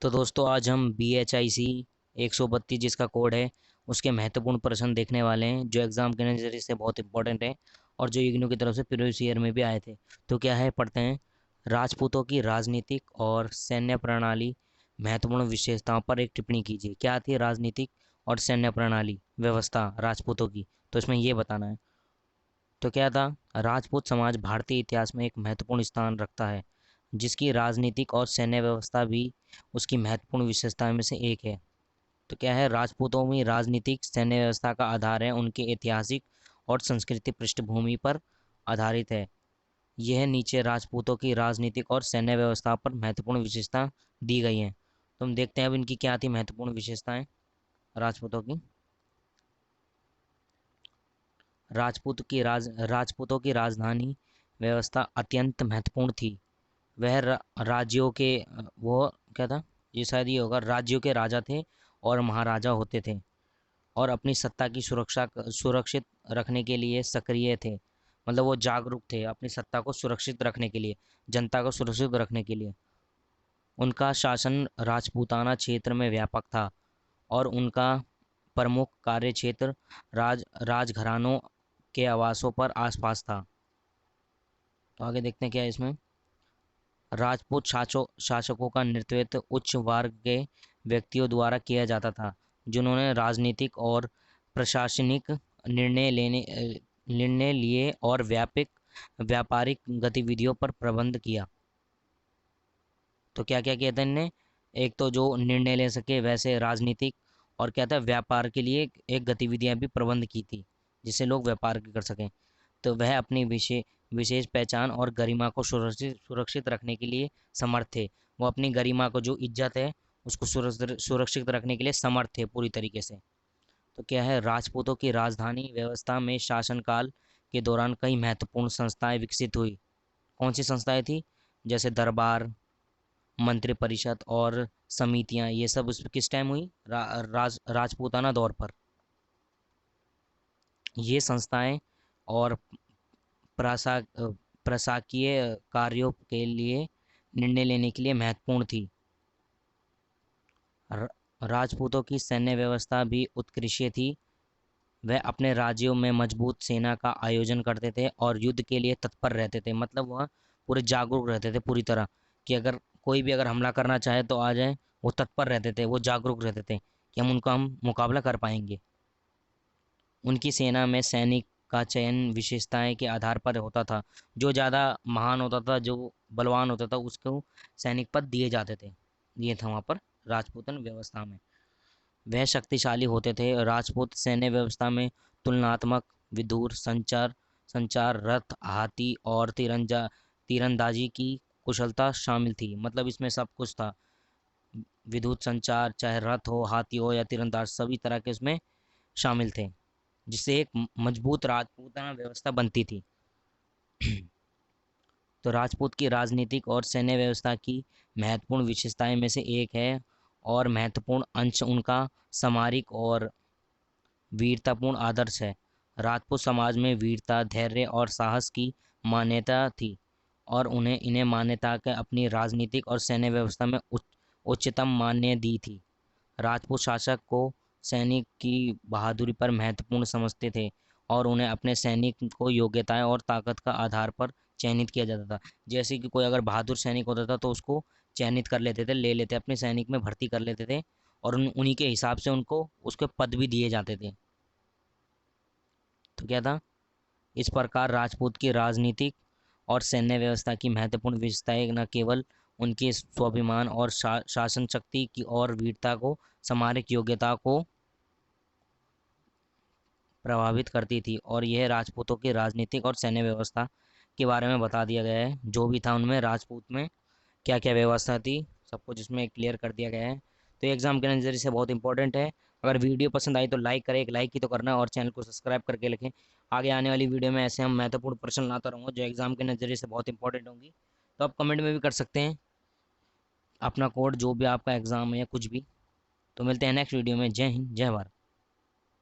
तो दोस्तों आज हम BHIC 132 जिसका कोड है उसके महत्वपूर्ण प्रश्न देखने वाले हैं जो एग्ज़ाम के नज़रिए से बहुत इंपॉर्टेंट है और जो इग्नू की तरफ से प्रीवियस ईयर में भी आए थे। तो क्या है, पढ़ते हैं। राजपूतों की राजनीतिक और सैन्य प्रणाली महत्वपूर्ण विशेषताओं पर एक टिप्पणी कीजिए। क्या थी राजनीतिक और सैन्य प्रणाली व्यवस्था राजपूतों की, तो इसमें ये बताना है। तो क्या था, राजपूत समाज भारतीय इतिहास में एक महत्वपूर्ण स्थान रखता है जिसकी राजनीतिक और सैन्य व्यवस्था भी उसकी महत्वपूर्ण विशेषताओं में से एक है। तो क्या है, राजपूतों में राजनीतिक सैन्य व्यवस्था का आधार है उनके ऐतिहासिक और सांस्कृतिक पृष्ठभूमि पर आधारित है। यह नीचे राजपूतों की राजनीतिक और सैन्य व्यवस्था पर महत्वपूर्ण विशेषता दी गई हैं। तो हम देखते हैं अब इनकी क्या थी महत्वपूर्ण विशेषताएं राजपूतों की। राजपूतों की राजधानी व्यवस्था अत्यंत महत्वपूर्ण थी। वह राज्यों के वो क्या था, ये शायद ये होगा, राज्यों के राजा थे और महाराजा होते थे और अपनी सत्ता की सुरक्षित रखने के लिए सक्रिय थे। मतलब वो जागरूक थे अपनी सत्ता को सुरक्षित रखने के लिए, जनता को सुरक्षित रखने के लिए। उनका शासन राजपूताना क्षेत्र में व्यापक था और उनका प्रमुख कार्य क्षेत्र राजघरानों के आवासों पर आसपास था। तो आगे देखते हैं क्या है इसमें। राजपूत शासकों का नेतृत्व उच्च वर्ग के व्यक्तियों द्वारा किया जाता था जिन्होंने राजनीतिक और प्रशासनिक निर्णय लिए और व्यापारिक गतिविधियों पर प्रबंध किया। तो क्या क्या किया था इनने, एक तो जो निर्णय ले सके, वैसे राजनीतिक और क्या था, व्यापार के लिए एक गतिविधियां भी प्रबंध की थी जिससे लोग व्यापार कर सकें। तो वह अपनी विशेष पहचान और गरिमा को सुरक्षित रखने के लिए समर्थ थे। वो अपनी गरिमा को, जो इज्जत है, उसको सुरक्षित रखने के लिए समर्थ थे पूरी तरीके से। तो क्या है, राजपूतों की राजधानी व्यवस्था में शासनकाल के दौरान कई महत्वपूर्ण संस्थाएं विकसित हुई। कौन सी संस्थाएं थी, जैसे दरबार, मंत्रिपरिषद और समितियां, ये सब उस किस टाइम हुई, राजपूताना दौर पर। ये संस्थाएं और प्रशा प्रशासकीय कार्यों के लिए निर्णय लेने के लिए महत्वपूर्ण थी। राजपूतों की सैन्य व्यवस्था भी उत्कृष्ट थी। वह अपने राज्यों में मजबूत सेना का आयोजन करते थे और युद्ध के लिए तत्पर रहते थे। मतलब वह पूरे जागरूक रहते थे पूरी तरह, कि अगर कोई भी अगर हमला करना चाहे तो आ जाए। वो तत्पर रहते थे, वो जागरूक रहते थे कि हम मुकाबला कर पाएंगे। उनकी सेना में सैनिक का चयन विशेषताएं के आधार पर होता था। जो ज़्यादा महान होता था, जो बलवान होता था, उसको सैनिक पद दिए जाते थे। ये था वहाँ पर राजपूतन व्यवस्था में। वह शक्तिशाली होते थे। राजपूत सैन्य व्यवस्था में तुलनात्मक विदुर संचार रथ, हाथी और तीरंदाजी की कुशलता शामिल थी। मतलब इसमें सब कुछ था। विद्युत संचार, चाहे रथ हो, हाथी हो या तीरंदाज, सभी तरह के इसमें शामिल थे, जिससे एक मजबूत राजपूताना व्यवस्था बनती थी। तो राजपूत की राजनीतिक और सैन्य व्यवस्था की महत्वपूर्ण विशेषताएं में से एक है और महत्वपूर्ण अंश उनका सामरिक और वीरतापूर्ण आदर्श है। राजपूत समाज में वीरता, धैर्य और साहस की मान्यता थी और इन्हें मान्यता के अपनी राजनीतिक और सैन्य व्यवस्था में उच्चतम मान्य दी थी। राजपूत शासक को सैनिक की बहादुरी पर महत्वपूर्ण समझते थे और उन्हें अपने सैनिक को योग्यताएं और ताकत का आधार पर चयनित किया जाता था। जैसे कि कोई अगर बहादुर सैनिक होता था तो उसको चयनित कर लेते थे, ले लेते, अपने सैनिक में भर्ती कर लेते थे और उन्हीं के हिसाब से उनको उसके पद भी दिए जाते थे। तो क्या था, इस प्रकार राजपूत की राजनीतिक और सैन्य व्यवस्था की महत्वपूर्ण विशेषताएं न केवल उनके स्वाभिमान और शासन शक्ति की और वीरता को, सामरिक योग्यता को प्रभावित करती थी, और यह राजपूतों की राजनीतिक और सैन्य व्यवस्था के बारे में बता दिया गया है। जो भी था उनमें, राजपूत में क्या क्या व्यवस्था थी, सब कुछ इसमें क्लियर कर दिया गया है। तो एग्जाम के नज़रिए से बहुत इंपॉर्टेंट है। अगर वीडियो पसंद आई तो लाइक करें, एक लाइक ही तो करना, और चैनल को सब्सक्राइब करके रखें। आगे आने वाली वीडियो में ऐसे हम महत्वपूर्ण प्रश्न लाता रहूँगा जो एग्जाम के नज़रिए से बहुत इंपॉर्टेंट होंगी। तो आप कमेंट में भी कर सकते हैं अपना कोड, जो भी आपका एग्ज़ाम है या कुछ भी। तो मिलते हैं नेक्स्ट वीडियो में। जय हिंद, जय भारत।